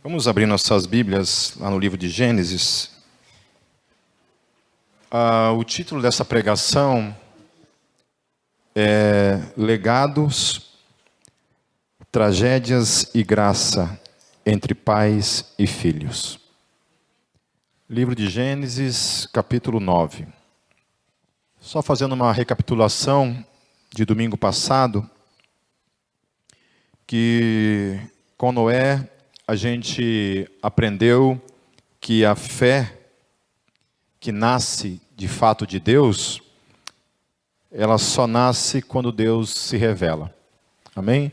Vamos abrir nossas Bíblias lá no livro de Gênesis. O título dessa pregação é Legados, Tragédias e Graça entre Pais e Filhos. Livro de Gênesis, capítulo 9. Só fazendo uma recapitulação de domingo passado, que com Noé a gente aprendeu que a fé que nasce de fato de Deus, ela só nasce quando Deus se revela. Amém?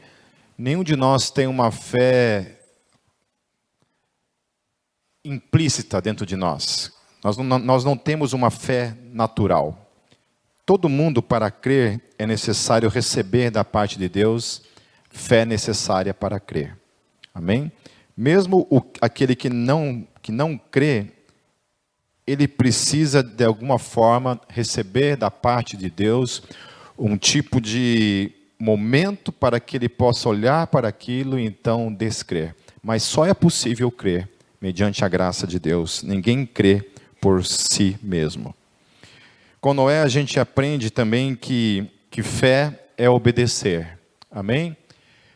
Nenhum de nós tem uma fé implícita dentro de nós. Nós não temos uma fé natural. Todo mundo, para crer, é necessário receber da parte de Deus fé necessária para crer. Amém? Mesmo aquele que não crê, ele precisa de alguma forma receber da parte de Deus um tipo de momento para que ele possa olhar para aquilo e então descrer. Mas só é possível crer mediante a graça de Deus. Ninguém crê por si mesmo. Com Noé a gente aprende também que fé é obedecer. Amém?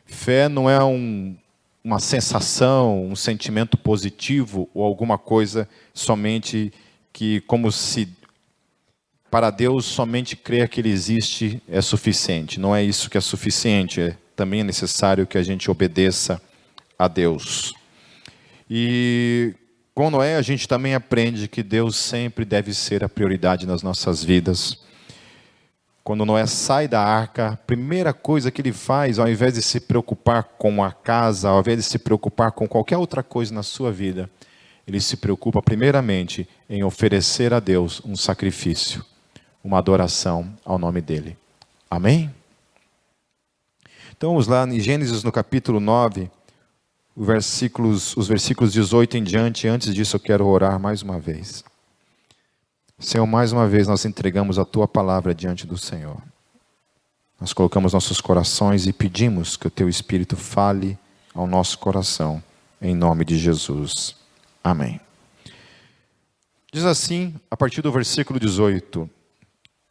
Fé não é uma sensação, um sentimento positivo ou alguma coisa somente que, como se para Deus somente crer que Ele existe é suficiente. Não é isso que é suficiente, também é necessário que a gente obedeça a Deus. E com Noé a gente também aprende que Deus sempre deve ser a prioridade nas nossas vidas. Quando Noé sai da arca, a primeira coisa que ele faz, ao invés de se preocupar com a casa, ao invés de se preocupar com qualquer outra coisa na sua vida, ele se preocupa primeiramente em oferecer a Deus um sacrifício, uma adoração ao nome dele. Amém? Então vamos lá em Gênesis no capítulo 9, os versículos 18 em diante. Antes disso eu quero orar mais uma vez. Senhor, mais uma vez nós entregamos a Tua palavra diante do Senhor. Nós colocamos nossos corações e pedimos que o Teu Espírito fale ao nosso coração, em nome de Jesus. Amém. Diz assim, a partir do versículo 18: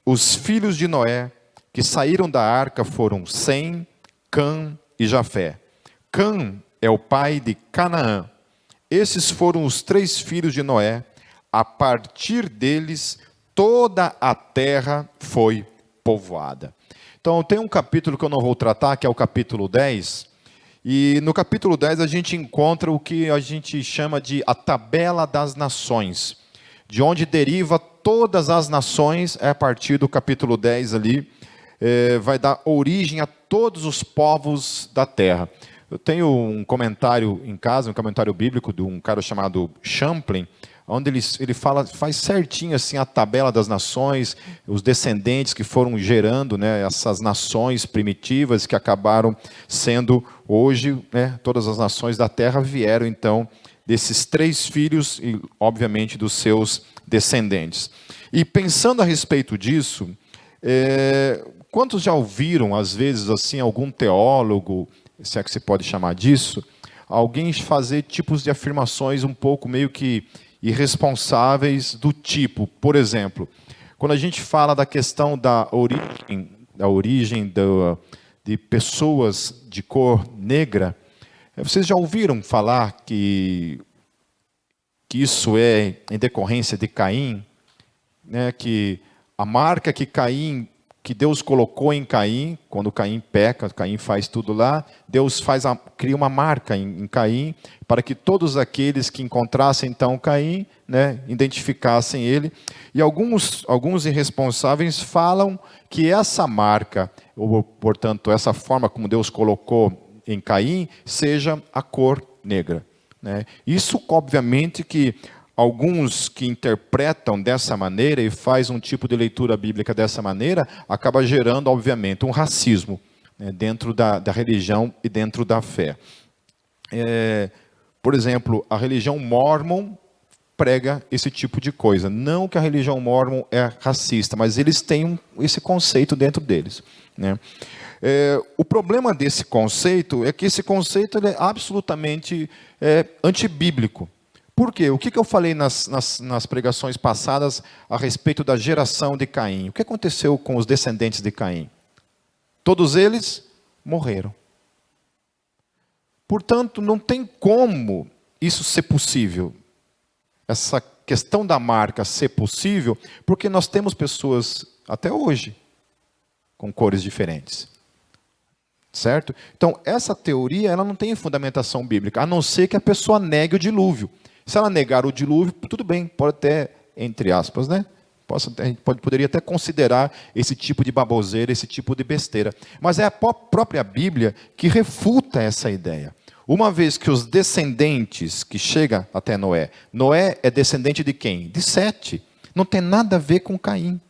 Os filhos de Noé que saíram da arca foram Sem, Cã e Jafé. Cã é o pai de Canaã. Esses foram os 3 filhos de Noé. A partir deles, toda a terra foi povoada. Então, tem um capítulo que eu não vou tratar, que é o capítulo 10. E no capítulo 10 a gente encontra o que a gente chama de a tabela das nações. De onde deriva todas as nações, é a partir do capítulo 10 ali, vai dar origem a todos os povos da terra. Eu tenho um comentário em casa, um comentário bíblico de um cara chamado Champlin, onde ele faz certinho assim a tabela das nações, os descendentes que foram gerando, né, essas nações primitivas que acabaram sendo hoje, né, todas as nações da terra vieram então desses 3 filhos e obviamente dos seus descendentes. E pensando a respeito disso, quantos já ouviram às vezes assim algum teólogo, se é que se pode chamar disso, alguém fazer tipos de afirmações um pouco meio que irresponsáveis do tipo, por exemplo, quando a gente fala da questão da origem de pessoas de cor negra, vocês já ouviram falar que isso é em decorrência de Caim, né, que a marca que Deus colocou em Caim, quando Caim peca, Caim faz tudo lá, Deus cria uma marca em Caim, para que todos aqueles que encontrassem então Caim, né, identificassem ele. E alguns irresponsáveis falam que essa marca, ou portanto essa forma como Deus colocou em Caim, seja a cor negra, né? Isso obviamente que alguns que interpretam dessa maneira e faz um tipo de leitura bíblica dessa maneira, acaba gerando, obviamente, um racismo, né, dentro da religião e dentro da fé. Por exemplo, a religião mórmon prega esse tipo de coisa. Não que a religião mórmon é racista, mas eles têm esse conceito dentro deles, né? O problema desse conceito é que esse conceito ele é absolutamente antibíblico. Por quê? O que eu falei nas pregações passadas a respeito da geração de Caim? O que aconteceu com os descendentes de Caim? Todos eles morreram. Portanto, não tem como isso ser possível. Essa questão da marca ser possível, porque nós temos pessoas, até hoje, com cores diferentes. Certo? Então, essa teoria ela não tem fundamentação bíblica, a não ser que a pessoa negue o dilúvio. Se ela negar o dilúvio, tudo bem, pode até, entre aspas, né? Poderia até considerar esse tipo de baboseira, esse tipo de besteira. Mas é a própria Bíblia que refuta essa ideia. Uma vez que os descendentes que chegam até Noé, Noé é descendente de quem? De Sete. Não tem nada a ver com Caim.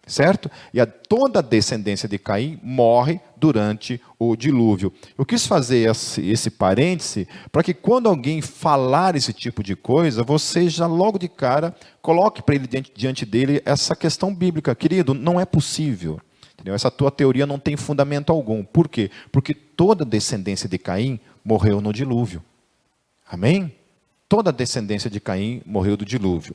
Certo? E toda a descendência de Caim morre durante o dilúvio. Eu quis fazer esse parêntese para que quando alguém falar esse tipo de coisa, você já logo de cara coloque para ele diante dele essa questão bíblica. Querido, não é possível. Entendeu? Essa tua teoria não tem fundamento algum. Por quê? Porque toda a descendência de Caim morreu no dilúvio. Amém? Toda a descendência de Caim morreu do dilúvio.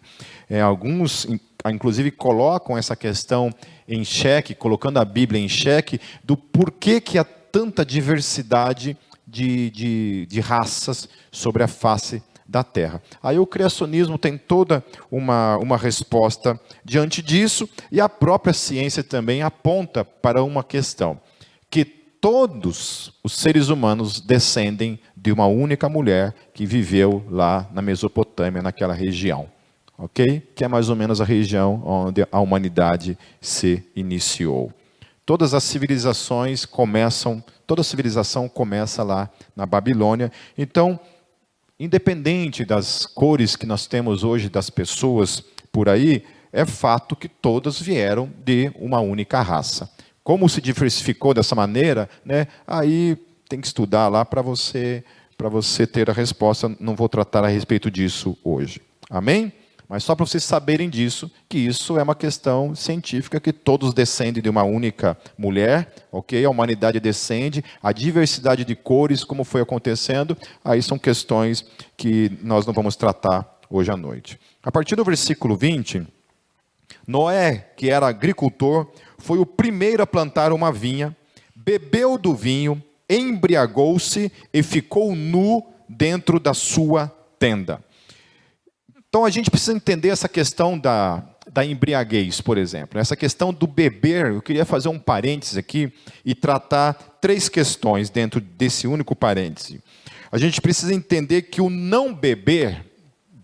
Alguns, inclusive, colocam essa questão em xeque, colocando a Bíblia em xeque, do porquê que há tanta diversidade de raças sobre a face da Terra. Aí o criacionismo tem toda uma resposta diante disso, e a própria ciência também aponta para uma questão, que todos os seres humanos descendem de uma única mulher que viveu lá na Mesopotâmia, naquela região. Ok? Que é mais ou menos a região onde a humanidade se iniciou. Toda civilização começa lá na Babilônia. Então, independente das cores que nós temos hoje das pessoas por aí, é fato que todas vieram de uma única raça. Como se diversificou dessa maneira, né? Aí tem que estudar lá para você ter a resposta. Não vou tratar a respeito disso hoje. Amém? Mas só para vocês saberem disso, que isso é uma questão científica, que todos descendem de uma única mulher, ok? A humanidade descende, a diversidade de cores, como foi acontecendo, aí são questões que nós não vamos tratar hoje à noite. A partir do versículo 20, Noé, que era agricultor, foi o primeiro a plantar uma vinha, bebeu do vinho, embriagou-se e ficou nu dentro da sua tenda. Então a gente precisa entender essa questão da embriaguez, por exemplo. Essa questão do beber, eu queria fazer um parêntese aqui e tratar 3 questões dentro desse único parêntese. A gente precisa entender que o não beber,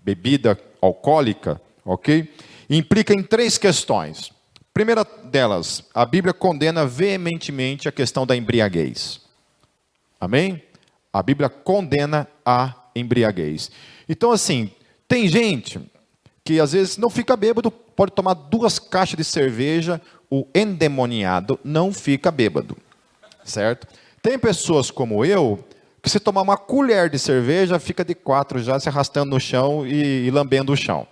bebida alcoólica, ok? Implica em 3 questões. Primeira delas, a Bíblia condena veementemente a questão da embriaguez. Amém? A Bíblia condena a embriaguez. Então, assim, tem gente que às vezes não fica bêbado, pode tomar 2 caixas de cerveja, o endemoniado não fica bêbado. Certo? Tem pessoas como eu, que se tomar uma colher de cerveja, fica de 4 já se arrastando no chão e lambendo o chão.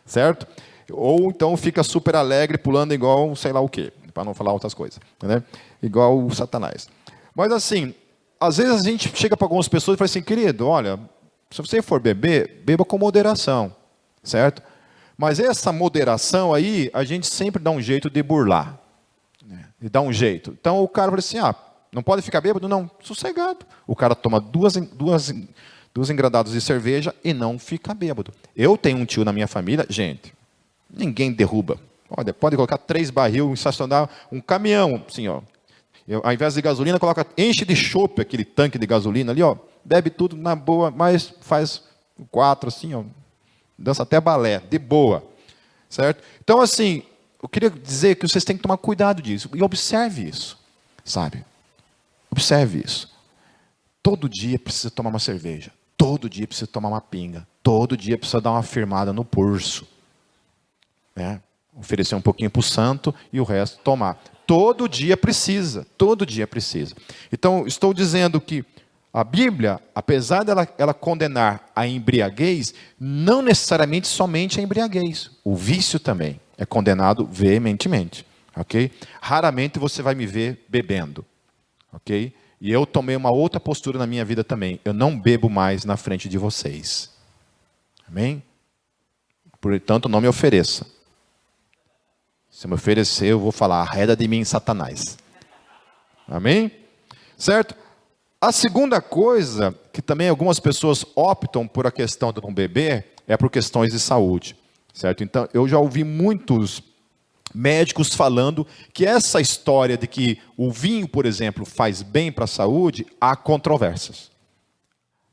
Certo? Ou então fica super alegre, pulando igual sei lá o quê, para não falar outras coisas, né? Igual o Satanás. Mas assim, às vezes a gente chega para algumas pessoas e fala assim, querido, olha, se você for beber, beba com moderação, certo? Mas essa moderação aí, a gente sempre dá um jeito de burlar, né? E dá um jeito. Então o cara fala assim, não pode ficar bêbado? Não, sossegado. O cara toma duas engradados de cerveja e não fica bêbado. Eu tenho um tio na minha família, gente, ninguém derruba. Olha, pode colocar 3 barril, estacionar um caminhão, assim, ó. Ao invés de gasolina, enche de chope aquele tanque de gasolina ali, ó. Bebe tudo na boa, mas faz 4, assim, ó. Dança até balé, de boa. Certo? Então, assim, eu queria dizer que vocês têm que tomar cuidado disso. E observe isso, sabe? Observe isso. Todo dia precisa tomar uma cerveja. Todo dia precisa tomar uma pinga. Todo dia precisa dar uma firmada no pulso. Né? Oferecer um pouquinho para o santo e o resto tomar. Todo dia precisa. Todo dia precisa. Então, estou dizendo que a Bíblia, apesar dela condenar a embriaguez, não necessariamente somente a embriaguez. O vício também é condenado veementemente. Okay? Raramente você vai me ver bebendo. ok? E eu tomei uma outra postura na minha vida também. Eu não bebo mais na frente de vocês. Amém? Portanto, não me ofereça. Se eu me oferecer, eu vou falar, arreda de mim, Satanás. Amém? Certo? A segunda coisa, que também algumas pessoas optam por a questão de não beber, é por questões de saúde. Certo? Então, eu já ouvi muitos médicos falando que essa história de que o vinho, por exemplo, faz bem para a saúde, há controvérsias.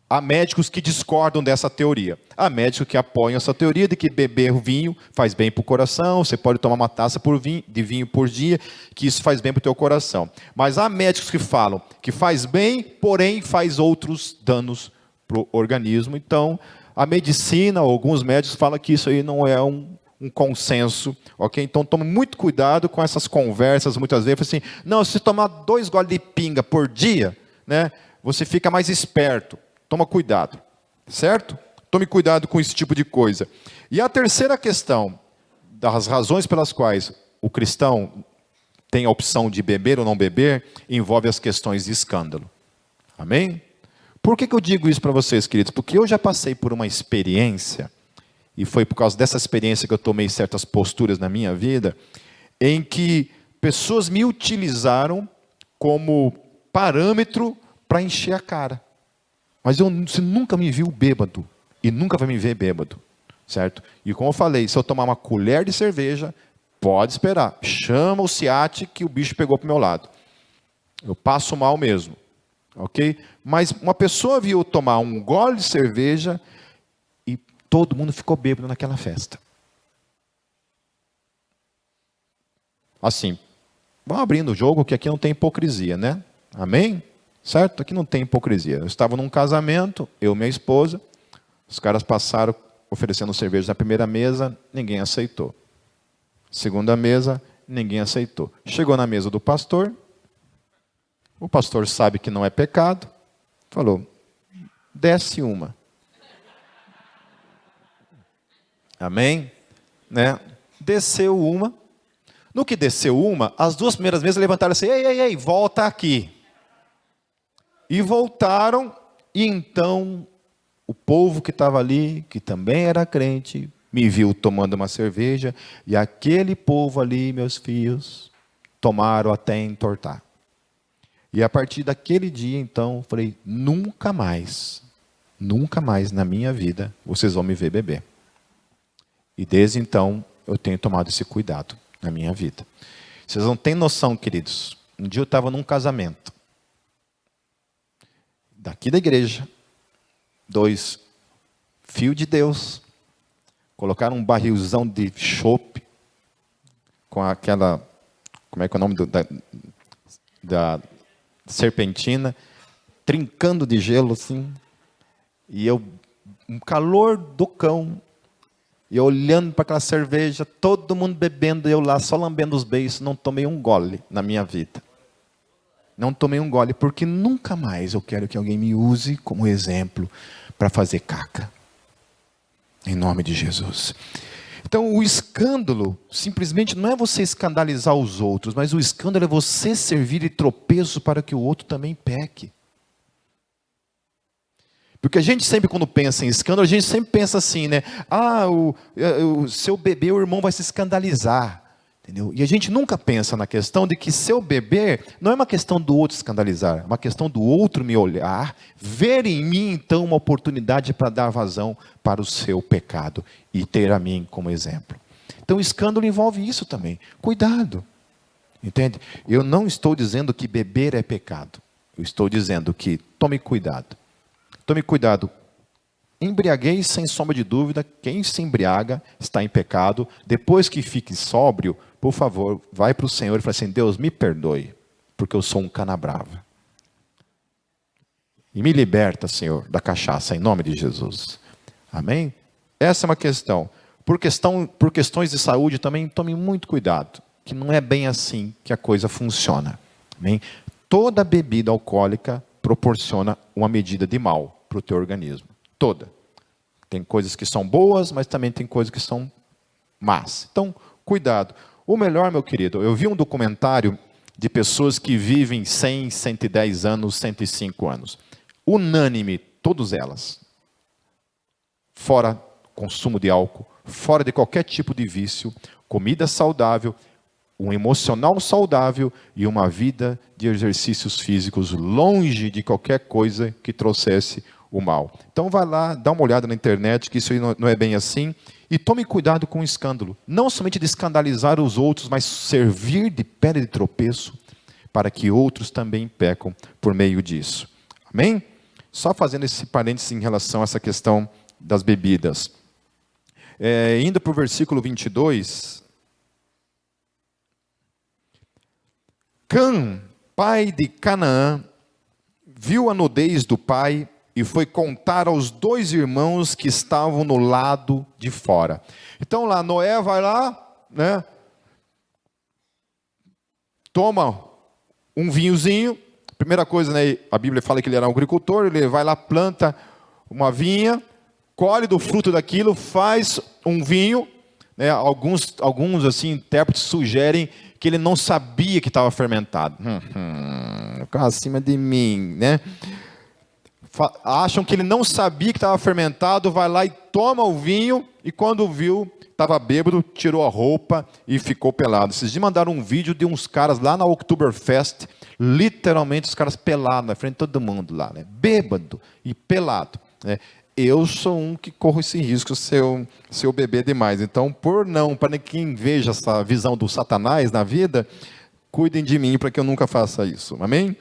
Há médicos que discordam dessa teoria. Há médicos que apoiam essa teoria de que beber vinho faz bem para o coração, você pode tomar uma taça de vinho por dia, que isso faz bem para o teu coração. Mas há médicos que falam que faz bem, porém faz outros danos para o organismo. Então, a medicina, alguns médicos falam que isso aí não é um consenso, ok? Então tome muito cuidado com essas conversas, muitas vezes, assim, não, se você tomar 2 goles de pinga por dia, né, você fica mais esperto. Toma cuidado, certo? Tome cuidado com esse tipo de coisa. E a terceira questão, das razões pelas quais o cristão tem a opção de beber ou não beber, envolve as questões de escândalo. Amém? Por que eu digo isso para vocês, queridos? Porque eu já passei por uma experiência, e foi por causa dessa experiência que eu tomei certas posturas na minha vida, em que pessoas me utilizaram como parâmetro para encher a cara. Mas você nunca me viu bêbado, e nunca vai me ver bêbado, certo? E como eu falei, se eu tomar uma colher de cerveja, pode esperar, chama o SEAT que o bicho pegou para o meu lado. Eu passo mal mesmo, ok? Mas uma pessoa viu eu tomar um gole de cerveja, e todo mundo ficou bêbado naquela festa. Assim, vamos abrindo o jogo, que aqui não tem hipocrisia, né? Amém? Certo? Aqui não tem hipocrisia. Eu estava num casamento, eu e minha esposa, os caras passaram oferecendo cerveja na primeira mesa, ninguém aceitou. Segunda mesa, ninguém aceitou. Chegou na mesa do pastor, o pastor sabe que não é pecado, falou, desce uma. Amém? Né? Desceu uma. No que desceu uma, as 2 primeiras mesas levantaram assim, ei, volta aqui. E voltaram, e então o povo que estava ali, que também era crente, me viu tomando uma cerveja, e aquele povo ali, meus filhos, tomaram até entortar. E a partir daquele dia, então, falei, nunca mais na minha vida, vocês vão me ver beber. E desde então, eu tenho tomado esse cuidado na minha vida. Vocês não têm noção, queridos, um dia eu estava num casamento, daqui da igreja, 2 fios de Deus, colocaram um barrilzão de chope, com aquela, como é que é o nome da serpentina, trincando de gelo assim, e eu, um calor do cão, e eu olhando para aquela cerveja, todo mundo bebendo, eu lá só lambendo os beiços, não tomei um gole na minha vida. Não tomei um gole, porque nunca mais eu quero que alguém me use como exemplo para fazer caca. Em nome de Jesus. Então, o escândalo, simplesmente não é você escandalizar os outros, mas o escândalo é você servir de tropeço para que o outro também peque. Porque a gente sempre, quando pensa em escândalo, a gente sempre pensa assim, né? Se eu beber, o irmão vai se escandalizar. Entendeu? E a gente nunca pensa na questão de que se eu beber, não é uma questão do outro escandalizar, é uma questão do outro me olhar, ver em mim então uma oportunidade para dar vazão para o seu pecado e ter a mim como exemplo. Então o escândalo envolve isso também. Cuidado. Entende? Eu não estou dizendo que beber é pecado. Eu estou dizendo que tome cuidado. Tome cuidado. Embriaguez, sem sombra de dúvida, quem se embriaga está em pecado. Depois que fique sóbrio, por favor, vai para o Senhor e fala assim, Deus, me perdoe, porque eu sou um canabrava. E me liberta, Senhor, da cachaça, em nome de Jesus. Amém? Essa é uma questão. Por questões de saúde também, tome muito cuidado, que não é bem assim que a coisa funciona. Amém? Toda bebida alcoólica proporciona uma medida de mal para o teu organismo. Toda. Tem coisas que são boas, mas também tem coisas que são más. Então, cuidado. O melhor, meu querido, eu vi um documentário de pessoas que vivem 100, 110 anos, 105 anos. Unânime, todas elas. Fora consumo de álcool, fora de qualquer tipo de vício, comida saudável, um emocional saudável e uma vida de exercícios físicos longe de qualquer coisa que trouxesse o mal. Então vai lá, dá uma olhada na internet, que isso aí não é bem assim, e tome cuidado com o escândalo. Não somente de escandalizar os outros, mas servir de pedra de tropeço para que outros também pecam por meio disso. Amém? Só fazendo esse parênteses em relação a essa questão das bebidas. Indo para o versículo 22... Cã, pai de Canaã, viu a nudez do pai e foi contar aos 2 irmãos que estavam no lado de fora. Então lá, Noé vai lá, né? Toma um vinhozinho. Primeira coisa, né, a Bíblia fala que ele era um agricultor, ele vai lá, planta uma vinha, colhe do fruto daquilo, faz um vinho, né? Alguns assim, intérpretes sugerem que ele não sabia que estava fermentado. Ficava acima de mim, né? Acham que ele não sabia que estava fermentado, vai lá e toma o vinho, e quando viu, estava bêbado, tirou a roupa e ficou pelado. Esses dias mandaram um vídeo de uns caras lá na Oktoberfest, literalmente os caras pelados na frente de todo mundo lá, né? Bêbado e pelado, né? Eu sou um que corro esse risco se eu beber demais. Então, para quem veja essa visão do Satanás na vida, cuidem de mim para que eu nunca faça isso. Amém?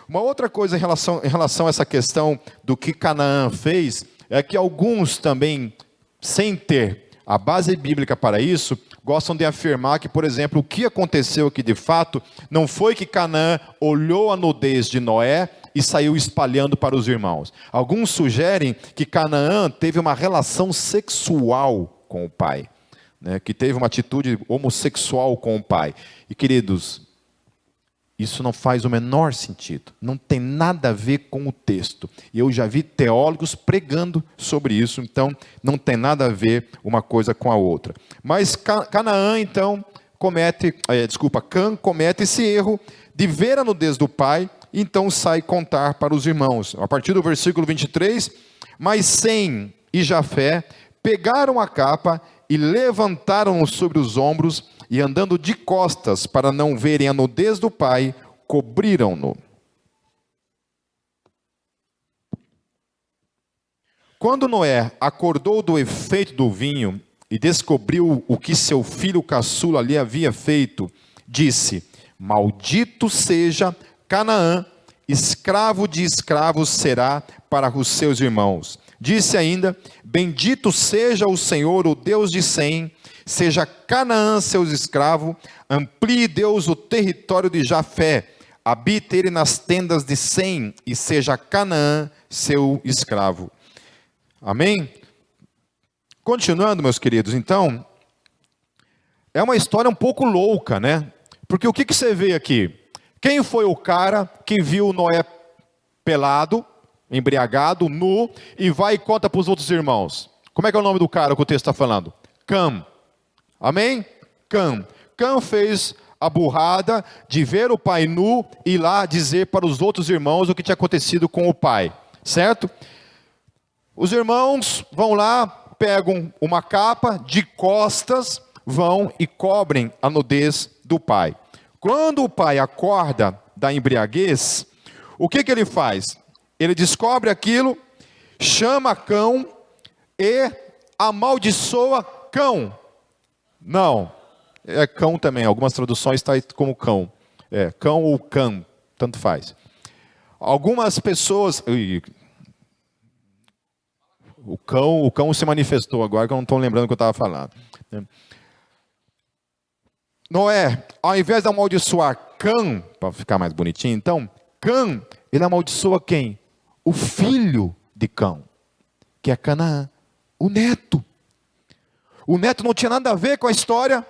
Uma outra coisa em relação a essa questão do que Canaã fez, é que alguns também, sem ter a base bíblica para isso, gostam de afirmar que, por exemplo, o que aconteceu aqui de fato, não foi que Canaã olhou a nudez de Noé e saiu espalhando para os irmãos. Alguns sugerem que Canaã teve uma relação sexual com o pai, né? Que teve uma atitude homossexual com o pai. E queridos, isso não faz o menor sentido, não tem nada a ver com o texto. E eu já vi teólogos pregando sobre isso, então não tem nada a ver uma coisa com a outra. Mas Canaã, então, Cã comete esse erro de ver a nudez do pai, então sai contar para os irmãos. A partir do versículo 23, mas Sem e Jafé pegaram a capa e levantaram-no sobre os ombros, e andando de costas para não verem a nudez do pai, cobriram-no. Quando Noé acordou do efeito do vinho e descobriu o que seu filho caçula lhe havia feito, disse: maldito seja Canaã, escravo de escravos será para os seus irmãos. Disse ainda: bendito seja o Senhor, o Deus de Sem, seja Canaã seus escravos, amplie Deus o território de Jafé, habite ele nas tendas de Sem, e seja Canaã seu escravo. Amém? Continuando, meus queridos, então, é uma história um pouco louca, né? Porque o que você vê aqui? Quem foi o cara que viu Noé pelado, embriagado, nu, e vai e conta para os outros irmãos? Como é que é o nome do cara que o texto está falando? Cã. Amém? Cã. Cã fez a burrada de ver o pai nu e ir lá dizer para os outros irmãos o que tinha acontecido com o pai. Certo? Os irmãos vão lá, pegam uma capa de costas, vão e cobrem a nudez do pai. Quando o pai acorda da embriaguez, o que ele faz? Ele descobre aquilo, chama Cão e amaldiçoa Cão. Não, é Cão também, algumas traduções está como Cão. Cão ou Cã, tanto faz. Algumas pessoas... O cão se manifestou agora, que eu não estou lembrando o que eu estava falando. Noé, ao invés de amaldiçoar Cã, para ficar mais bonitinho, então, Cã, ele amaldiçoa quem? O filho de Cão, que é Canaã, o neto. O neto não tinha nada a ver com a história,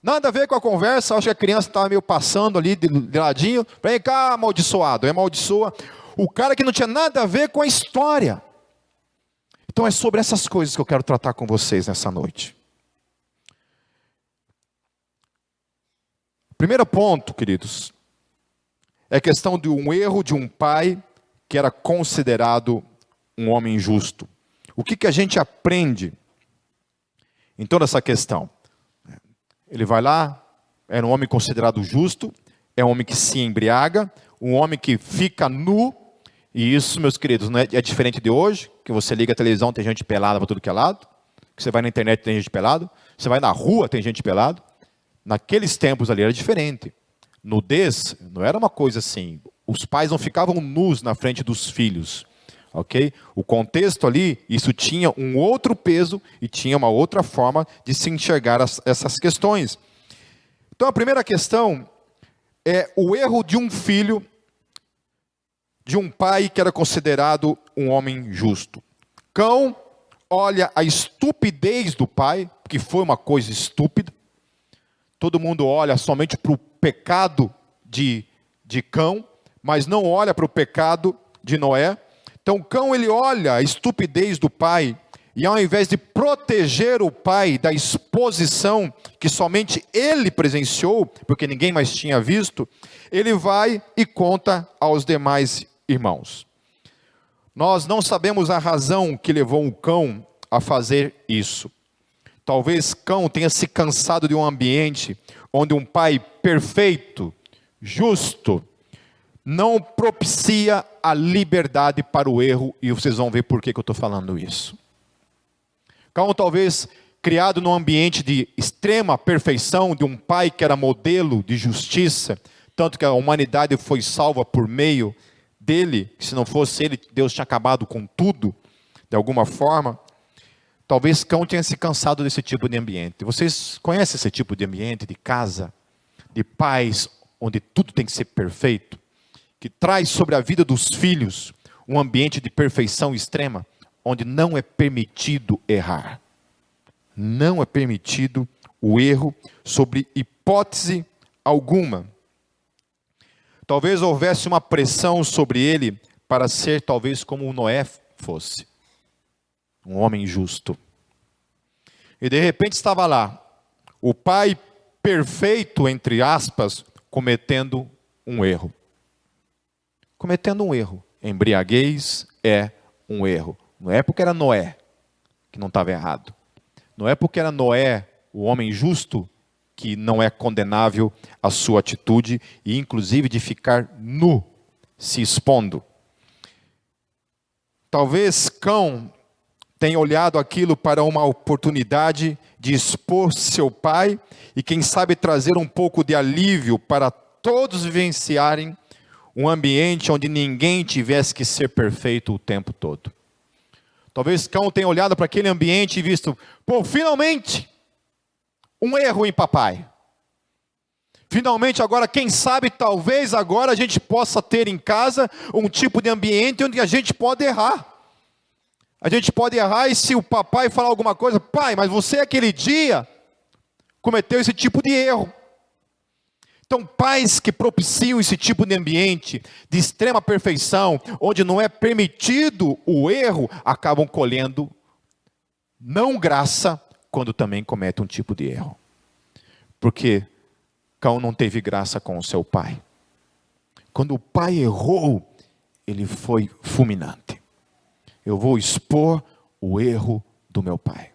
nada a ver com a conversa. Acho que a criança estava meio passando ali de ladinho. Vem cá, amaldiçoado. Amaldiçoa o cara que não tinha nada a ver com a história. Então é sobre essas coisas que eu quero tratar com vocês nessa noite. Primeiro ponto, queridos, é questão de um erro de um pai que era considerado um homem justo. O que a gente aprende em toda essa questão? Ele vai lá, era um homem considerado justo, é um homem que se embriaga, um homem que fica nu, e isso, meus queridos, não é diferente de hoje, que você liga a televisão, tem gente pelada para tudo que é lado, que você vai na internet, tem gente pelado, você vai na rua, tem gente pelado. Naqueles tempos ali era diferente. Nudez não era uma coisa assim, os pais não ficavam nus na frente dos filhos, ok? O contexto ali, isso tinha um outro peso e tinha uma outra forma de se enxergar essas questões. Então a primeira questão é o erro de um filho, de um pai que era considerado um homem justo. Cão olha a estupidez do pai, que foi uma coisa estúpida. Todo mundo olha somente para o pecado de Cão, mas não olha para o pecado de Noé. Então Cão, ele olha a estupidez do pai, e ao invés de proteger o pai da exposição que somente ele presenciou, porque ninguém mais tinha visto, ele vai e conta aos demais irmãos. Nós não sabemos a razão que levou o Cão a fazer isso. Talvez Cão tenha se cansado de um ambiente onde um pai perfeito, justo, não propicia a liberdade para o erro, e vocês vão ver por que eu estou falando isso. Cão, talvez criado num ambiente de extrema perfeição, de um pai que era modelo de justiça, tanto que a humanidade foi salva por meio dele, se não fosse ele, Deus tinha acabado com tudo, de alguma forma. Talvez Cão tenha se cansado desse tipo de ambiente. Vocês conhecem esse tipo de ambiente, de casa, de pais, onde tudo tem que ser perfeito? Que traz sobre a vida dos filhos um ambiente de perfeição extrema, onde não é permitido errar. Não é permitido o erro sobre hipótese alguma. Talvez houvesse uma pressão sobre ele para ser talvez como o Noé fosse. Um homem justo. E de repente estava lá, o pai perfeito, entre aspas, cometendo um erro. Cometendo um erro. Embriaguez é um erro. Não é porque era Noé que não estava errado. Não é porque era Noé, o homem justo, que não é condenável a sua atitude, e inclusive de ficar nu, se expondo. Talvez Cão tenha olhado aquilo para uma oportunidade de expor seu pai, e quem sabe trazer um pouco de alívio para todos vivenciarem um ambiente onde ninguém tivesse que ser perfeito o tempo todo. Talvez Cão tenha olhado para aquele ambiente e visto, finalmente, um erro em papai. Finalmente agora, quem sabe, talvez agora a gente possa ter em casa um tipo de ambiente onde a gente pode errar. A gente pode errar, e se o papai falar alguma coisa, pai, mas você aquele dia cometeu esse tipo de erro. Então, pais que propiciam esse tipo de ambiente de extrema perfeição, onde não é permitido o erro, acabam colhendo não graça, quando também cometem um tipo de erro. Porque Cão não teve graça com o seu pai. Quando o pai errou, ele foi fulminante. Eu vou expor o erro do meu pai.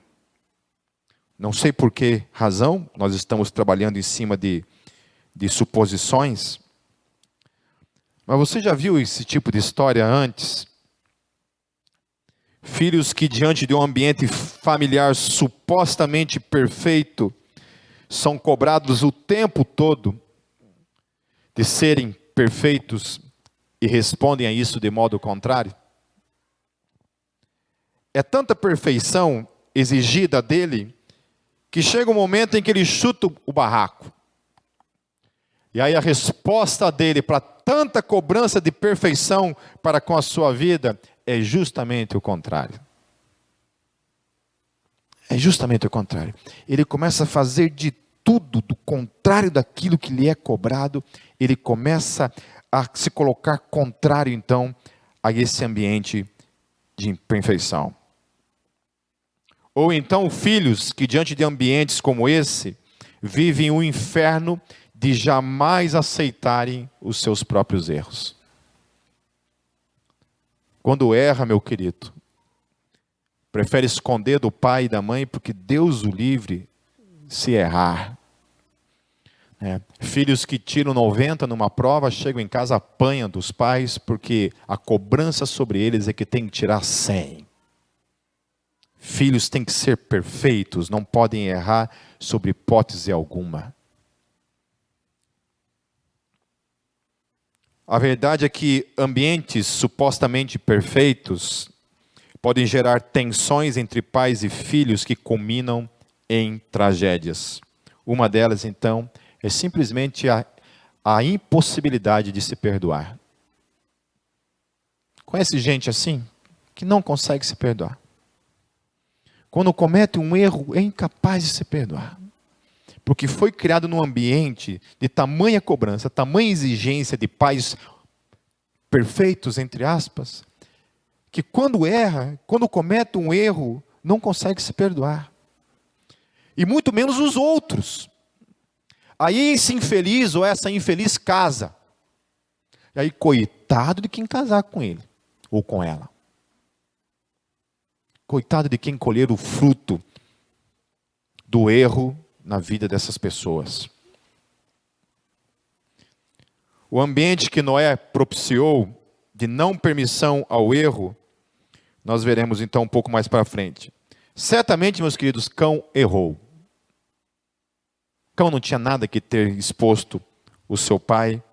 Não sei por que razão, nós estamos trabalhando em cima de suposições, mas você já viu esse tipo de história antes? Filhos que diante de um ambiente familiar supostamente perfeito, são cobrados o tempo todo de serem perfeitos e respondem a isso de modo contrário? É tanta perfeição exigida dele, que chega um momento em que ele chuta o barraco. E aí a resposta dele para tanta cobrança de perfeição para com a sua vida é justamente o contrário. É justamente o contrário. Ele começa a fazer de tudo do contrário daquilo que lhe é cobrado. Ele começa a se colocar contrário, então, a esse ambiente de imperfeição. Ou então filhos que diante de ambientes como esse, vivem um inferno de jamais aceitarem os seus próprios erros. Quando erra, meu querido, prefere esconder do pai e da mãe, porque Deus o livre se errar. Filhos que tiram 90 numa prova, chegam em casa, apanham dos pais, porque a cobrança sobre eles é que tem que tirar 100. Filhos têm que ser perfeitos, não podem errar sobre hipótese alguma. A verdade é que ambientes supostamente perfeitos podem gerar tensões entre pais e filhos que culminam em tragédias. Uma delas, então, é simplesmente a impossibilidade de se perdoar. Conhece gente assim, que não consegue se perdoar? Quando comete um erro, é incapaz de se perdoar. Porque foi criado num ambiente de tamanha cobrança, tamanha exigência de pais perfeitos, entre aspas, que quando erra, quando comete um erro, não consegue se perdoar. E muito menos os outros. Aí esse infeliz ou essa infeliz casa. E aí coitado de quem casar com ele ou com ela. Coitado de quem colher o fruto do erro na vida dessas pessoas. O ambiente que Noé propiciou de não permissão ao erro, nós veremos então um pouco mais para frente. Certamente, meus queridos, Cão errou. Cão não tinha nada que ter exposto o seu pai.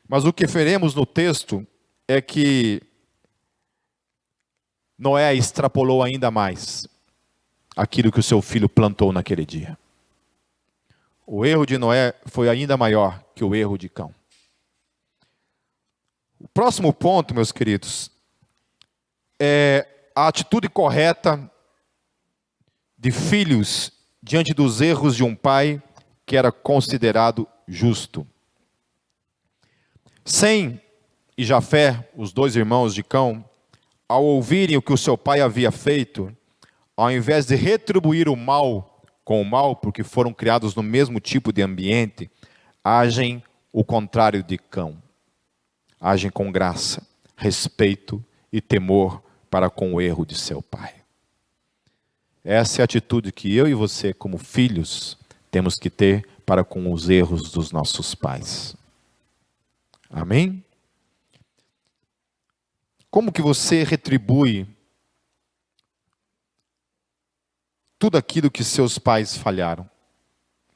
Mas o que veremos no texto é que Noé extrapolou ainda mais aquilo que o seu filho plantou naquele dia. O erro de Noé foi ainda maior que o erro de Cão. O próximo ponto, meus queridos, é a atitude correta de filhos diante dos erros de um pai que era considerado justo. Sem e Jafé, os dois irmãos de Cão, ao ouvirem o que o seu pai havia feito, ao invés de retribuir o mal com o mal, porque foram criados no mesmo tipo de ambiente, agem o contrário de Cão. Agem com graça, respeito e temor para com o erro de seu pai. Essa é a atitude que eu e você, como filhos, temos que ter para com os erros dos nossos pais. Amém? Como que você retribui tudo aquilo que seus pais falharam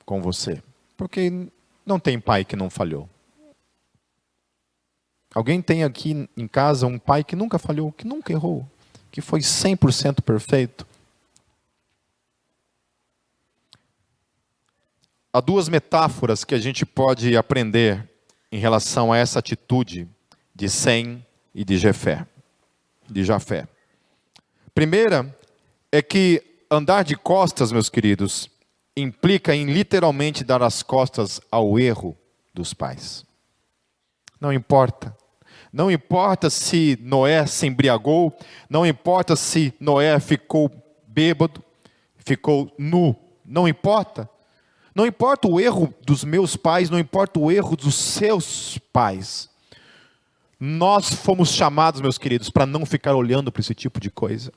com você? Porque não tem pai que não falhou. Alguém tem aqui em casa um pai que nunca falhou, que nunca errou, que foi 100% perfeito? Há duas metáforas que a gente pode aprender em relação a essa atitude de Sem e de Jafé. Primeira é que andar de costas, meus queridos, implica em literalmente dar as costas ao erro dos pais. Não importa. Não importa se Noé se embriagou, não importa se Noé ficou bêbado, ficou nu, não importa. Não importa o erro dos meus pais, não importa o erro dos seus pais. Nós fomos chamados, meus queridos, para não ficar olhando para esse tipo de coisa.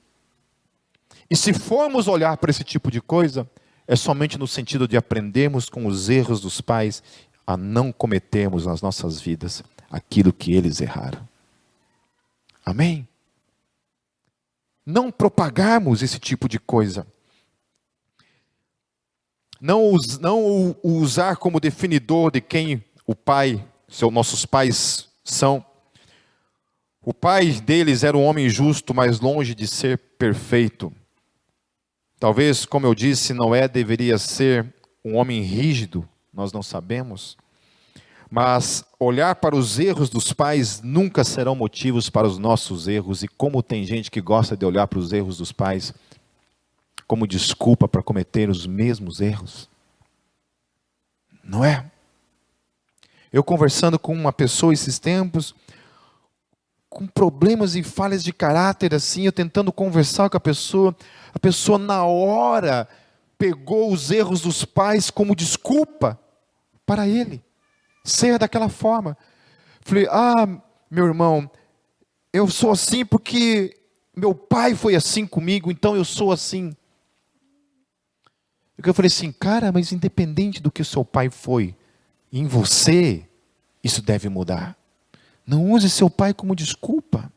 E se formos olhar para esse tipo de coisa, é somente no sentido de aprendermos com os erros dos pais a não cometermos nas nossas vidas aquilo que eles erraram. Amém? Não propagarmos esse tipo de coisa. Não o usar como definidor de quem o pai, nossos pais são. O pai deles era um homem justo, mas longe de ser perfeito. Talvez, como eu disse, Noé deveria ser um homem rígido, nós não sabemos. Mas olhar para os erros dos pais nunca serão motivos para os nossos erros. E como tem gente que gosta de olhar para os erros dos pais como desculpa para cometer os mesmos erros. Não é? Eu conversando com uma pessoa esses tempos, com problemas e falhas de caráter assim, eu tentando conversar com a pessoa na hora pegou os erros dos pais como desculpa para Ele. Ser daquela forma. Falei, meu irmão, eu sou assim porque meu pai foi assim comigo, então eu sou assim. Eu falei assim, cara, mas independente do que o seu pai foi, em você, isso deve mudar. Não use seu pai como desculpa.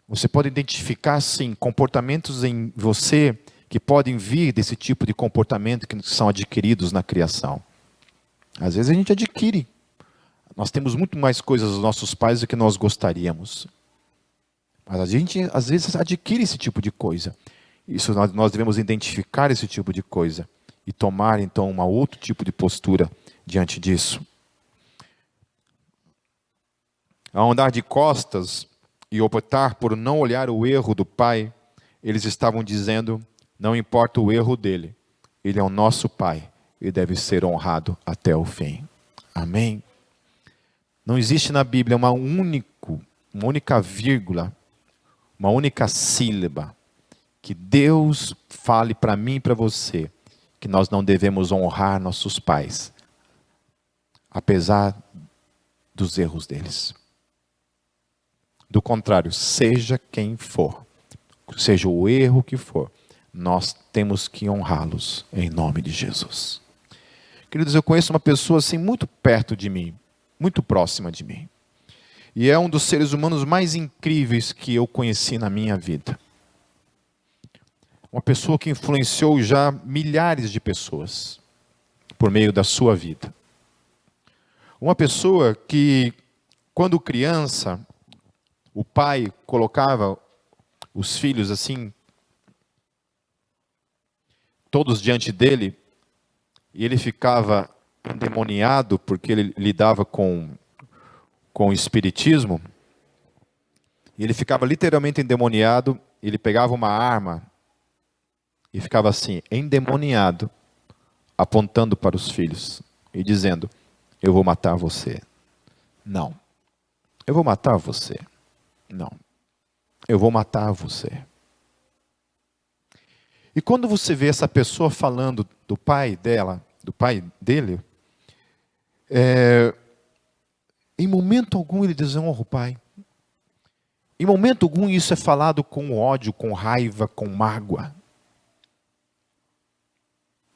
Você pode identificar, sim, comportamentos em você que podem vir desse tipo de comportamento que são adquiridos na criação. Às vezes a gente adquire. Nós temos muito mais coisas dos nossos pais do que nós gostaríamos. Mas a gente, às vezes, adquire esse tipo de coisa. Isso nós devemos identificar esse tipo de coisa e tomar, então, um outro tipo de postura diante disso. Ao andar de costas e optar por não olhar o erro do pai, eles estavam dizendo, não importa o erro dele, ele é o nosso pai e deve ser honrado até o fim. Amém? Não existe na Bíblia uma única vírgula, uma única sílaba, que Deus fale para mim e para você, que nós não devemos honrar nossos pais, apesar dos erros deles. Do contrário, seja quem for, seja o erro que for, nós temos que honrá-los em nome de Jesus. Queridos, eu conheço uma pessoa assim muito perto de mim, muito próxima de mim. E é um dos seres humanos mais incríveis que eu conheci na minha vida. Uma pessoa que influenciou já milhares de pessoas por meio da sua vida. Uma pessoa que, quando criança, o pai colocava os filhos assim, todos diante dele, e ele ficava endemoniado porque ele lidava com o espiritismo, e ele ficava literalmente endemoniado, ele pegava uma arma e ficava assim, endemoniado, apontando para os filhos e dizendo, eu vou matar você. Não. Eu vou matar você. Não. Eu vou matar você. E quando você vê essa pessoa falando do pai dela, do pai dele, em momento algum ele desonra o pai. Em momento algum isso é falado com ódio, com raiva, com mágoa.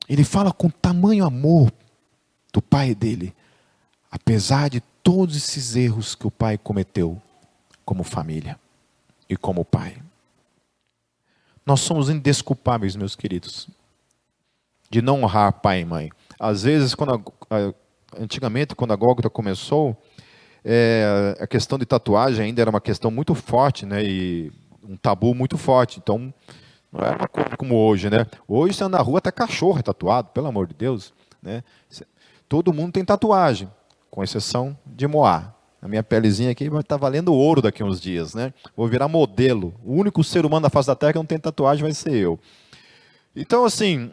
Ele fala com tamanho amor do pai dele, apesar de todos esses erros que o pai cometeu como família e como pai. Nós somos indesculpáveis, meus queridos, de não honrar pai e mãe. Às vezes, antigamente, quando a Gólgota começou, a questão de tatuagem ainda era uma questão muito forte, né? E um tabu muito forte. Então, não era uma coisa como hoje, né? Hoje você anda na rua, até cachorro é tatuado, pelo amor de Deus, né? Todo mundo tem tatuagem, com exceção de Moá. A minha pelezinha aqui vai estar valendo ouro daqui a uns dias, né? Vou virar modelo. O único ser humano da face da terra que não tem tatuagem vai ser eu. Então, assim,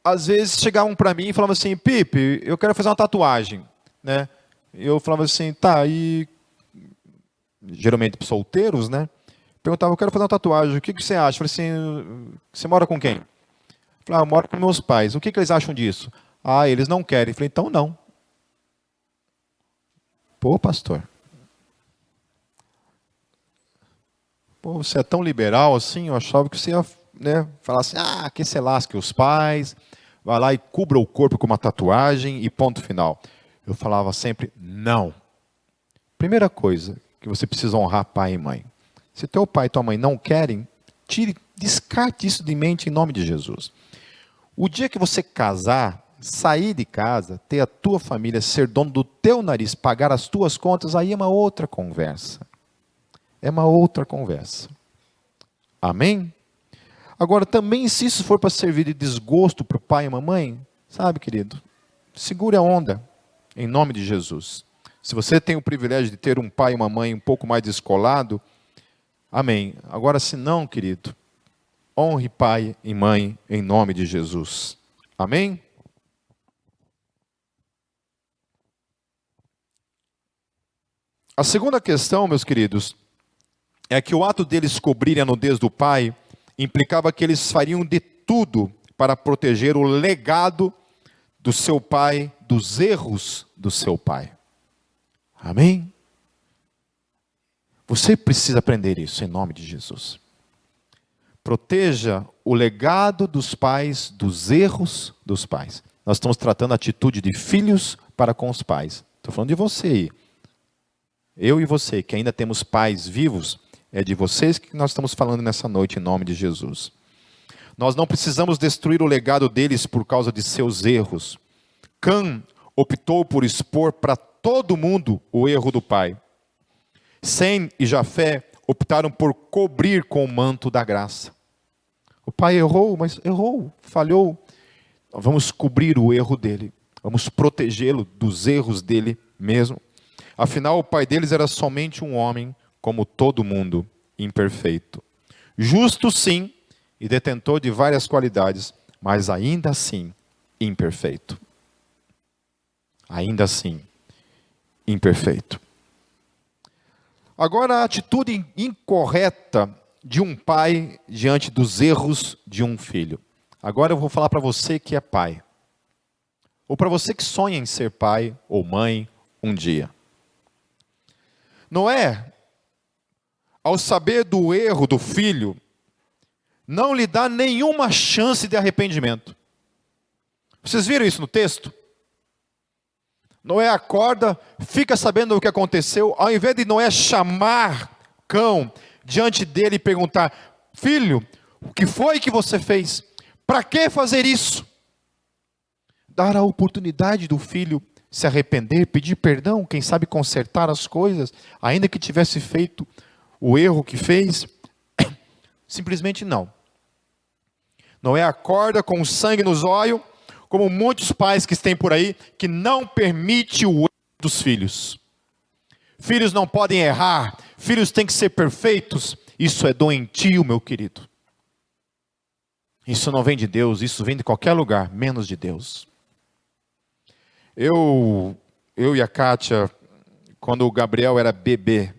às vezes chegavam para mim e falavam assim, Pipe, eu quero fazer uma tatuagem, né? Eu falava assim, tá, e geralmente solteiros, né? Perguntava, eu quero fazer uma tatuagem, o que você acha? Eu falei assim, você mora com quem? Eu falei, eu moro com meus pais. O que eles acham disso? Eles não querem. Eu falei, então não. Pô, pastor. Pô, você é tão liberal assim, eu achava que você ia, né, falar assim, que se lasque os pais, vai lá e cubra o corpo com uma tatuagem e ponto final. Eu falava sempre, não. Primeira coisa, que você precisa honrar pai e mãe. Se teu pai e tua mãe não querem, descarte isso de mente em nome de Jesus. O dia que você casar, sair de casa, ter a tua família, ser dono do teu nariz, pagar as tuas contas, aí é uma outra conversa. É uma outra conversa. Amém? Agora, também, se isso for para servir de desgosto para o pai e a mamãe, sabe, querido, segure a onda, em nome de Jesus. Se você tem o privilégio de ter um pai e uma mãe um pouco mais descolado, amém. Agora, se não, querido, honre pai e mãe em nome de Jesus. Amém? A segunda questão, meus queridos, é que o ato deles cobrirem a nudez do pai implicava que eles fariam de tudo para proteger o legado do seu pai, dos erros do seu pai. Amém? Você precisa aprender isso em nome de Jesus. Proteja o legado dos pais, dos erros dos pais. Nós estamos tratando a atitude de filhos para com os pais. Estou falando de você aí. Eu e você, que ainda temos pais vivos, é de vocês que nós estamos falando nessa noite em nome de Jesus. Nós não precisamos destruir o legado deles por causa de seus erros. Cã optou por expor para todo mundo o erro do pai. Sem e Jafé optaram por cobrir com o manto da graça. O pai errou, mas errou, falhou. Vamos cobrir o erro dele. Vamos protegê-lo dos erros dele mesmo. Afinal, o pai deles era somente um homem, como todo mundo, imperfeito. Justo sim, e detentor de várias qualidades, mas ainda assim, imperfeito. Ainda assim, imperfeito. Agora, a atitude incorreta de um pai diante dos erros de um filho. Agora eu vou falar para você que é pai. Ou para você que sonha em ser pai ou mãe um dia. Noé, ao saber do erro do filho, não lhe dá nenhuma chance de arrependimento. Vocês viram isso no texto? Noé acorda, fica sabendo o que aconteceu, ao invés de Noé chamar Cão diante dele e perguntar: filho, o que foi que você fez? Para que fazer isso? Dar a oportunidade do filho se arrepender, pedir perdão, quem sabe consertar as coisas, ainda que tivesse feito o erro que fez. Simplesmente não. Noé acorda com sangue nos olhos, como muitos pais que têm por aí, que não permite o erro dos filhos. Filhos não podem errar, filhos têm que ser perfeitos. Isso é doentio, meu querido. Isso não vem de Deus, isso vem de qualquer lugar, menos de Deus. Eu e a Kátia, quando o Gabriel era bebê,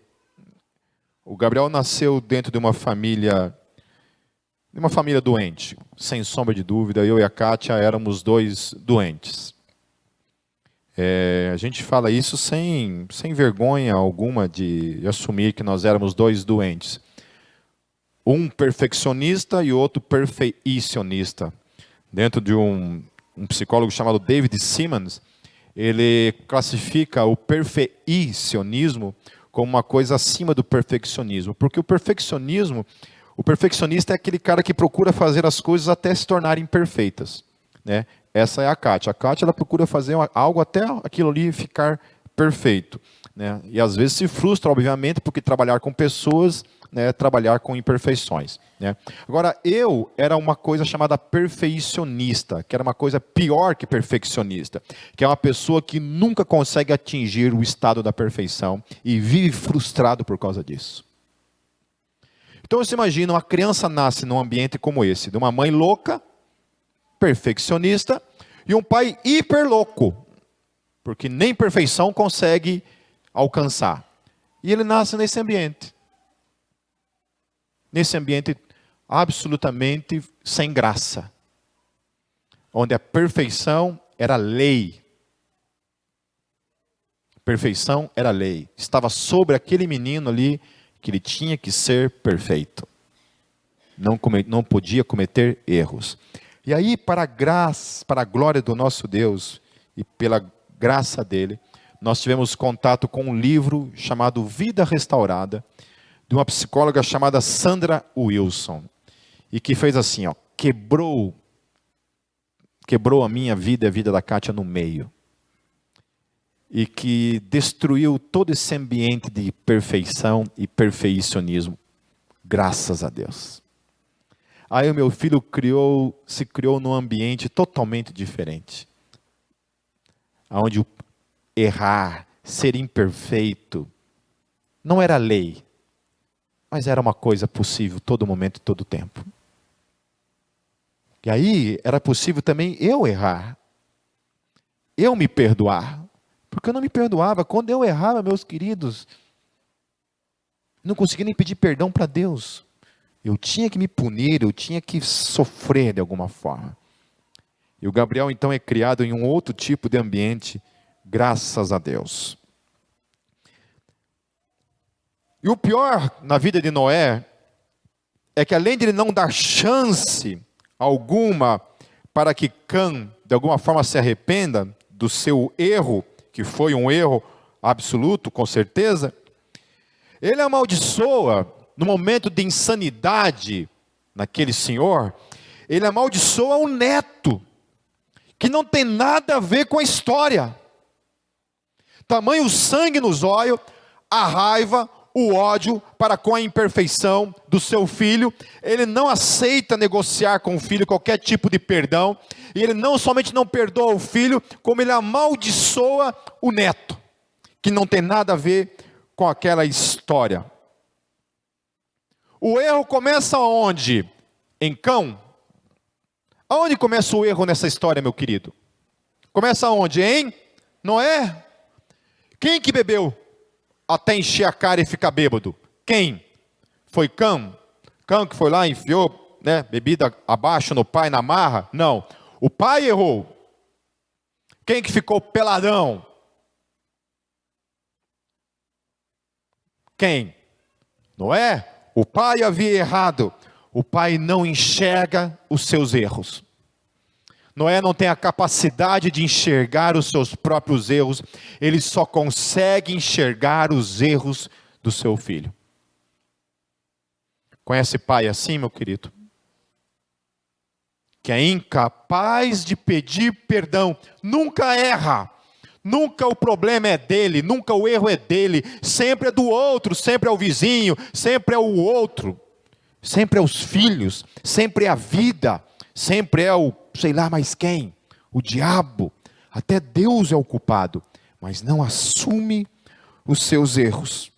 o Gabriel nasceu dentro de uma família doente, sem sombra de dúvida. Eu e a Kátia éramos dois doentes. A gente fala isso sem vergonha alguma de assumir que nós éramos dois doentes. Um perfeccionista e outro perfeicionista. Dentro de um psicólogo chamado David Simmons, ele classifica o perfeicionismo como uma coisa acima do perfeccionismo. Porque o perfeccionista é aquele cara que procura fazer as coisas até se tornarem perfeitas, né? Essa é a Kátia. A Kátia, ela procura fazer algo até aquilo ali ficar perfeito, né? E às vezes se frustra, obviamente, porque trabalhar com pessoas, né, trabalhar com imperfeições, né? Agora, eu era uma coisa chamada perfeicionista, que era uma coisa pior que perfeccionista, que é uma pessoa que nunca consegue atingir o estado da perfeição e vive frustrado por causa disso. Então você imagina, uma criança nasce num ambiente como esse, de uma mãe louca, perfeccionista, e um pai hiper louco, porque nem perfeição consegue alcançar. E ele nasce nesse ambiente. Nesse ambiente absolutamente sem graça. Onde a perfeição era lei. Perfeição era lei. Estava sobre aquele menino ali, que ele tinha que ser perfeito. Não podia cometer erros. E aí, para a glória do nosso Deus e pela graça dele, nós tivemos contato com um livro chamado Vida Restaurada, de uma psicóloga chamada Sandra Wilson, e que fez assim, quebrou a minha vida e a vida da Kátia no meio, e que destruiu todo esse ambiente de perfeição e perfeicionismo, graças a Deus. Aí o meu filho se criou num ambiente totalmente diferente, onde o errar, ser imperfeito, não era lei, mas era uma coisa possível todo momento e todo tempo. E aí era possível também eu errar, eu me perdoar, porque eu não me perdoava. Quando eu errava, meus queridos, não conseguia nem pedir perdão para Deus. Eu tinha que me punir, eu tinha que sofrer de alguma forma. E o Gabriel então é criado em um outro tipo de ambiente, graças a Deus. E o pior na vida de Noé é que, além de ele não dar chance alguma para que Cã de alguma forma se arrependa do seu erro, que foi um erro absoluto, com certeza, ele amaldiçoa no momento de insanidade naquele senhor, ele amaldiçoa o neto, que não tem nada a ver com a história. Tamanho o sangue nos olhos, a raiva, o ódio para com a imperfeição do seu filho. Ele não aceita negociar com o filho qualquer tipo de perdão. E ele não somente não perdoa o filho, como ele amaldiçoa o neto, que não tem nada a ver com aquela história. O erro começa onde? Em Cão? Aonde começa o erro nessa história, meu querido? Começa onde? Em Noé? Quem que bebeu até encher a cara e ficar bêbado? Quem? Foi Cão? Cão que foi lá e enfiou, bebida abaixo no pai, na marra? Não. O pai errou. Quem que ficou peladão? Quem? Noé? O pai havia errado. O pai não enxerga os seus erros. Noé não tem a capacidade de enxergar os seus próprios erros. Ele só consegue enxergar os erros do seu filho. Conhece pai assim, meu querido? Que é incapaz de pedir perdão. Nunca erra. Nunca o problema é dele. Nunca o erro é dele. Sempre é do outro. Sempre é o vizinho. Sempre é o outro. Sempre é os filhos. Sempre é a vida. Sempre é o sei lá mais quem, o diabo, até Deus é o culpado, mas não assume os seus erros.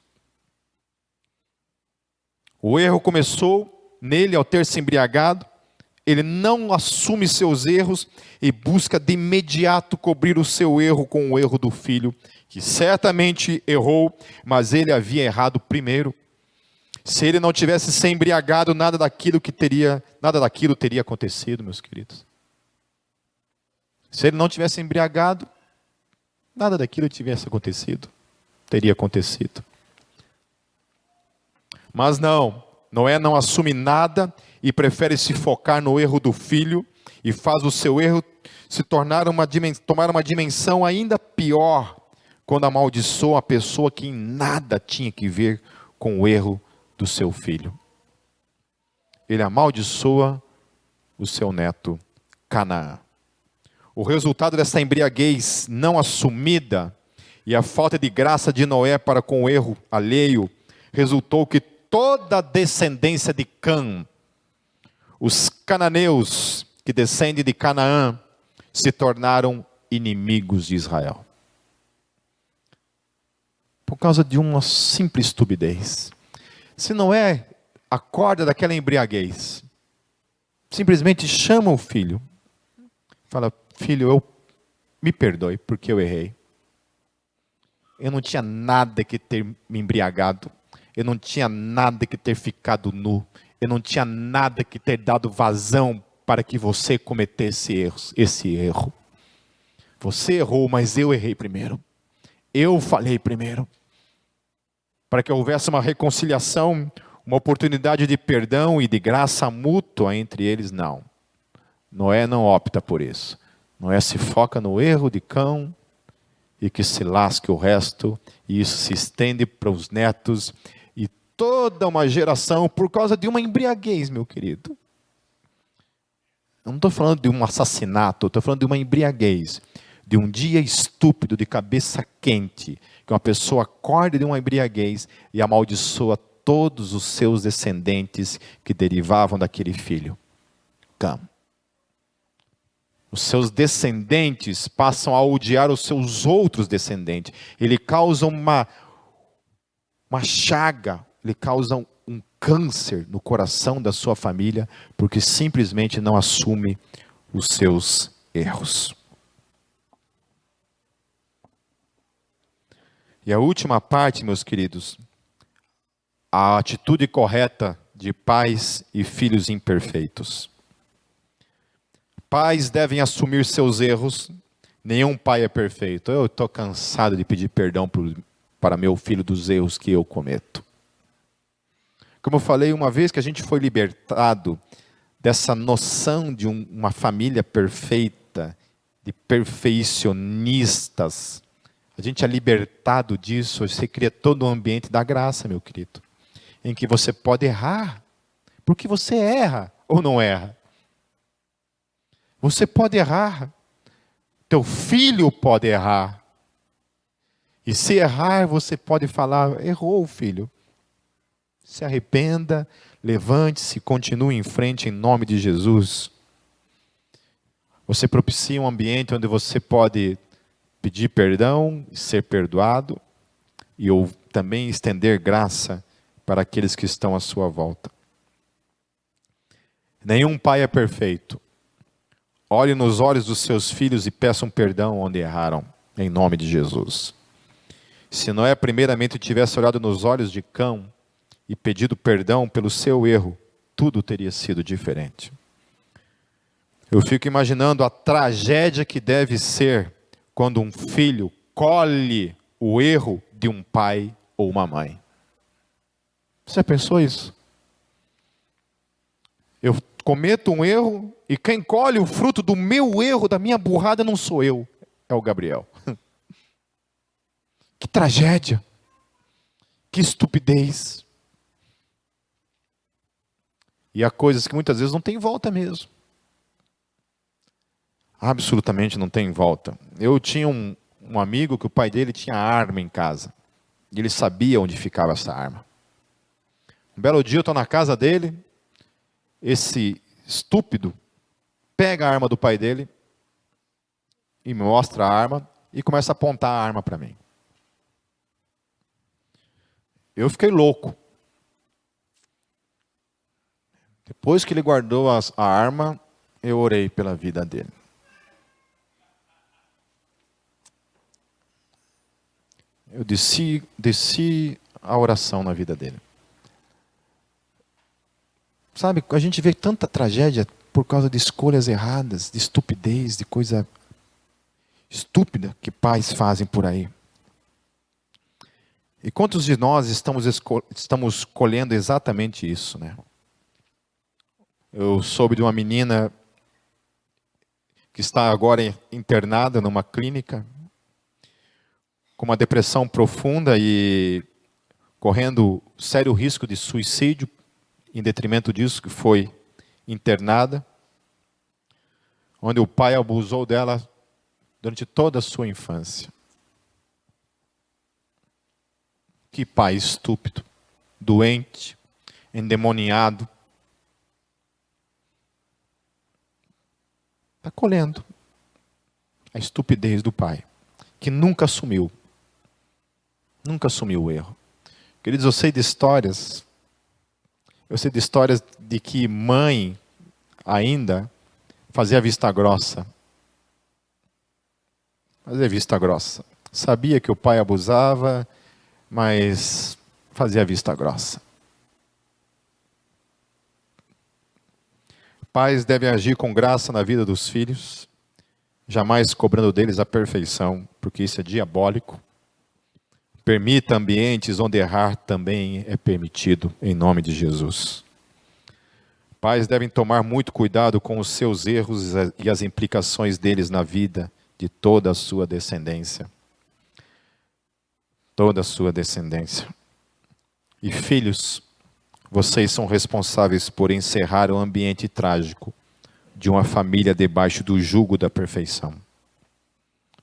O erro começou nele ao ter se embriagado, ele não assume seus erros e busca de imediato cobrir o seu erro com o erro do filho, que certamente errou, mas ele havia errado primeiro. Se ele não tivesse se embriagado, nada daquilo teria acontecido, meus queridos. Se ele não tivesse embriagado, nada daquilo teria acontecido. Mas não, Noé não assume nada e prefere se focar no erro do filho e faz o seu erro se tomar uma dimensão ainda pior, quando amaldiçoa a pessoa que em nada tinha que ver com o erro do seu filho. Ele amaldiçoa o seu neto Canaã. O resultado dessa embriaguez não assumida e a falta de graça de Noé para com o erro alheio resultou que toda a descendência de Cã, os cananeus que descendem de Canaã, se tornaram inimigos de Israel. Por causa de uma simples estupidez. Se Noé acorda daquela embriaguez, simplesmente chama o filho, fala: filho, me perdoe porque eu errei. Eu não tinha nada que ter me embriagado. Eu não tinha nada que ter ficado nu. Eu não tinha nada que ter dado vazão para que você cometesse esse erro. Você errou, mas eu errei primeiro. Eu falhei primeiro. Para que houvesse uma reconciliação, uma oportunidade de perdão e de graça mútua entre eles, não. Noé não opta por isso. Noé se foca no erro de Cão e que se lasque o resto, e isso se estende para os netos e toda uma geração por causa de uma embriaguez, meu querido. Eu não estou falando de um assassinato, estou falando de uma embriaguez, de um dia estúpido, de cabeça quente, que uma pessoa acorda de uma embriaguez e amaldiçoa todos os seus descendentes que derivavam daquele filho. Cão. Os seus descendentes passam a odiar os seus outros descendentes. Ele causa uma chaga, ele causa um câncer no coração da sua família, porque simplesmente não assume os seus erros. E a última parte, meus queridos, a atitude correta de pais e filhos imperfeitos. Pais devem assumir seus erros. Nenhum pai é perfeito. Eu estou cansado de pedir perdão para meu filho dos erros que eu cometo. Como eu falei, uma vez que a gente foi libertado dessa noção de uma família perfeita, de perfeicionistas, a gente é libertado disso, você cria todo um ambiente da graça, meu querido, em que você pode errar, porque você erra ou não erra. Você pode errar, teu filho pode errar, e se errar, você pode falar, errou, filho. Se arrependa, levante-se, continue em frente em nome de Jesus. Você propicia um ambiente onde você pode pedir perdão, ser perdoado e ou também estender graça para aqueles que estão à sua volta. Nenhum pai é perfeito. Olhe nos olhos dos seus filhos e peçam perdão onde erraram, em nome de Jesus. Se Noé primeiramente tivesse olhado nos olhos de Cão e pedido perdão pelo seu erro, tudo teria sido diferente. Eu fico imaginando a tragédia que deve ser quando um filho colhe o erro de um pai ou uma mãe. Você já pensou isso? Eu cometo um erro e quem colhe o fruto do meu erro, da minha burrada, não sou eu, é o Gabriel. Que tragédia, que estupidez. E há coisas que muitas vezes não tem volta mesmo. Absolutamente não tem volta. Eu tinha um amigo que o pai dele tinha arma em casa. E ele sabia onde ficava essa arma. Um belo dia eu estou na casa dele, esse estúpido pega a arma do pai dele e me mostra a arma e começa a apontar a arma para mim. Eu fiquei louco. Depois que ele guardou a arma, eu orei pela vida dele. Eu desci a oração na vida dele. Sabe, a gente vê tanta tragédia por causa de escolhas erradas, de estupidez, de coisa estúpida que pais fazem por aí. E quantos de nós estamos colhendo exatamente isso, né? Eu soube de uma menina que está agora internada numa clínica, com uma depressão profunda e correndo sério risco de suicídio, em detrimento disso que foi internada, onde o pai abusou dela durante toda a sua infância. Que pai estúpido, doente, endemoniado. Está colhendo a estupidez do pai, que nunca assumiu o erro. Queridos, eu sei de histórias de que mãe ainda fazia vista grossa. Sabia que o pai abusava, mas fazia vista grossa. Pais devem agir com graça na vida dos filhos, jamais cobrando deles a perfeição, porque isso é diabólico. Permita ambientes onde errar também é permitido, em nome de Jesus. Pais devem tomar muito cuidado com os seus erros e as implicações deles na vida de toda a sua descendência. Toda a sua descendência. E filhos, vocês são responsáveis por encerrar o ambiente trágico de uma família debaixo do jugo da perfeição.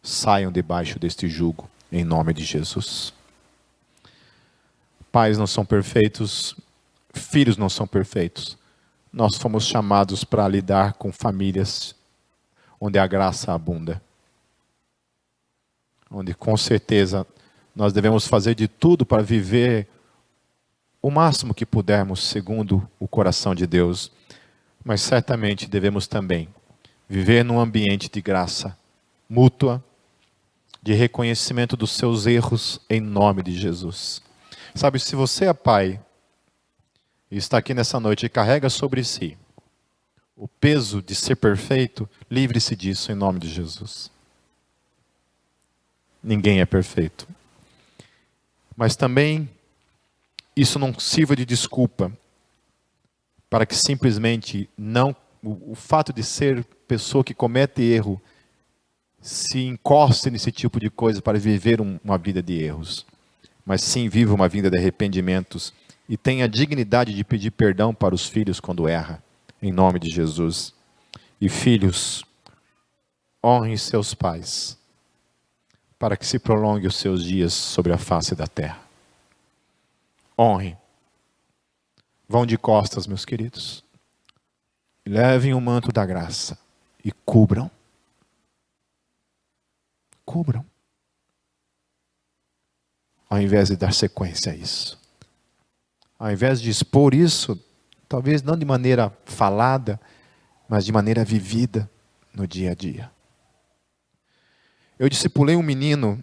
Saiam debaixo deste jugo, em nome de Jesus. Pais não são perfeitos, filhos não são perfeitos. Nós fomos chamados para lidar com famílias onde a graça abunda. Onde com certeza nós devemos fazer de tudo para viver o máximo que pudermos segundo o coração de Deus. Mas certamente devemos também viver num ambiente de graça mútua, de reconhecimento dos seus erros em nome de Jesus. Sabe, se você é pai e está aqui nessa noite e carrega sobre si o peso de ser perfeito, livre-se disso em nome de Jesus. Ninguém é perfeito. Mas também isso não sirva de desculpa para que simplesmente não, o fato de ser pessoa que comete erro, se encoste nesse tipo de coisa para viver uma vida de erros. Mas sim viva uma vida de arrependimentos e tenha a dignidade de pedir perdão para os filhos quando erra, em nome de Jesus. E filhos, honrem seus pais, para que se prolongue os seus dias sobre a face da terra. Honrem. Vão de costas, meus queridos. Levem o manto da graça e cubram. Cubram. Ao invés de dar sequência a isso. Ao invés de expor isso, talvez não de maneira falada, mas de maneira vivida no dia a dia. Eu discipulei um menino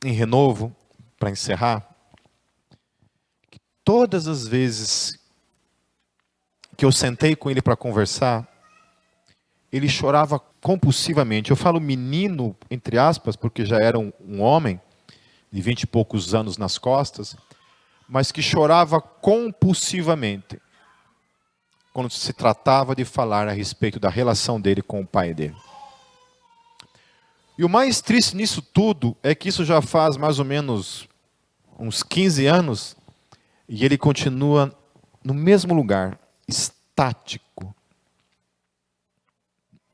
em Renovo, para encerrar, que todas as vezes que eu sentei com ele para conversar, ele chorava compulsivamente. Eu falo menino, entre aspas, porque já era um homem, de 20 e poucos anos nas costas, mas que chorava compulsivamente, quando se tratava de falar a respeito da relação dele com o pai dele. E o mais triste nisso tudo é que isso já faz mais ou menos uns 15 anos e ele continua no mesmo lugar, estático,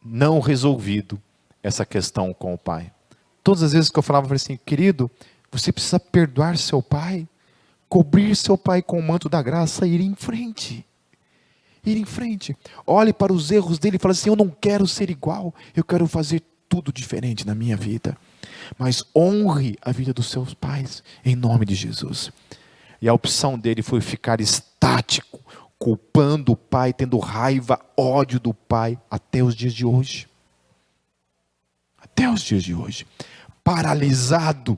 não resolvido essa questão com o pai. Todas as vezes que eu falava, eu falei assim, querido, você precisa perdoar seu pai, cobrir seu pai com o manto da graça e ir em frente. Ir em frente. Olhe para os erros dele e fale assim, eu não quero ser igual, eu quero fazer tudo diferente na minha vida. Mas honre a vida dos seus pais, em nome de Jesus. E a opção dele foi ficar estático, culpando o pai, tendo raiva, ódio do pai, até os dias de hoje. Até os dias de hoje. Paralisado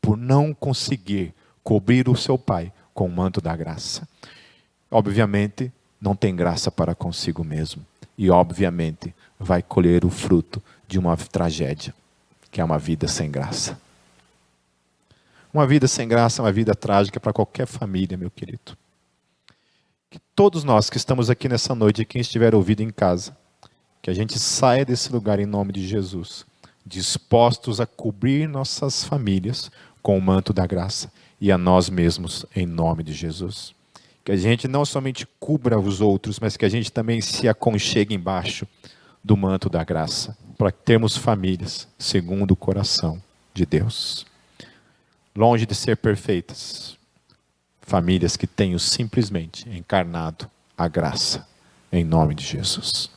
por não conseguir cobrir o seu pai com o manto da graça. Obviamente, não tem graça para consigo mesmo. E obviamente, vai colher o fruto de uma tragédia, que é uma vida sem graça. Uma vida sem graça é uma vida trágica para qualquer família, meu querido. Que todos nós que estamos aqui nessa noite, e quem estiver ouvindo em casa, que a gente saia desse lugar em nome de Jesus, dispostos a cobrir nossas famílias com o manto da graça e a nós mesmos em nome de Jesus. Que a gente não somente cubra os outros, mas que a gente também se aconchegue embaixo do manto da graça, para termos famílias segundo o coração de Deus. Longe de ser perfeitas, famílias que tenham simplesmente encarnado a graça, em nome de Jesus.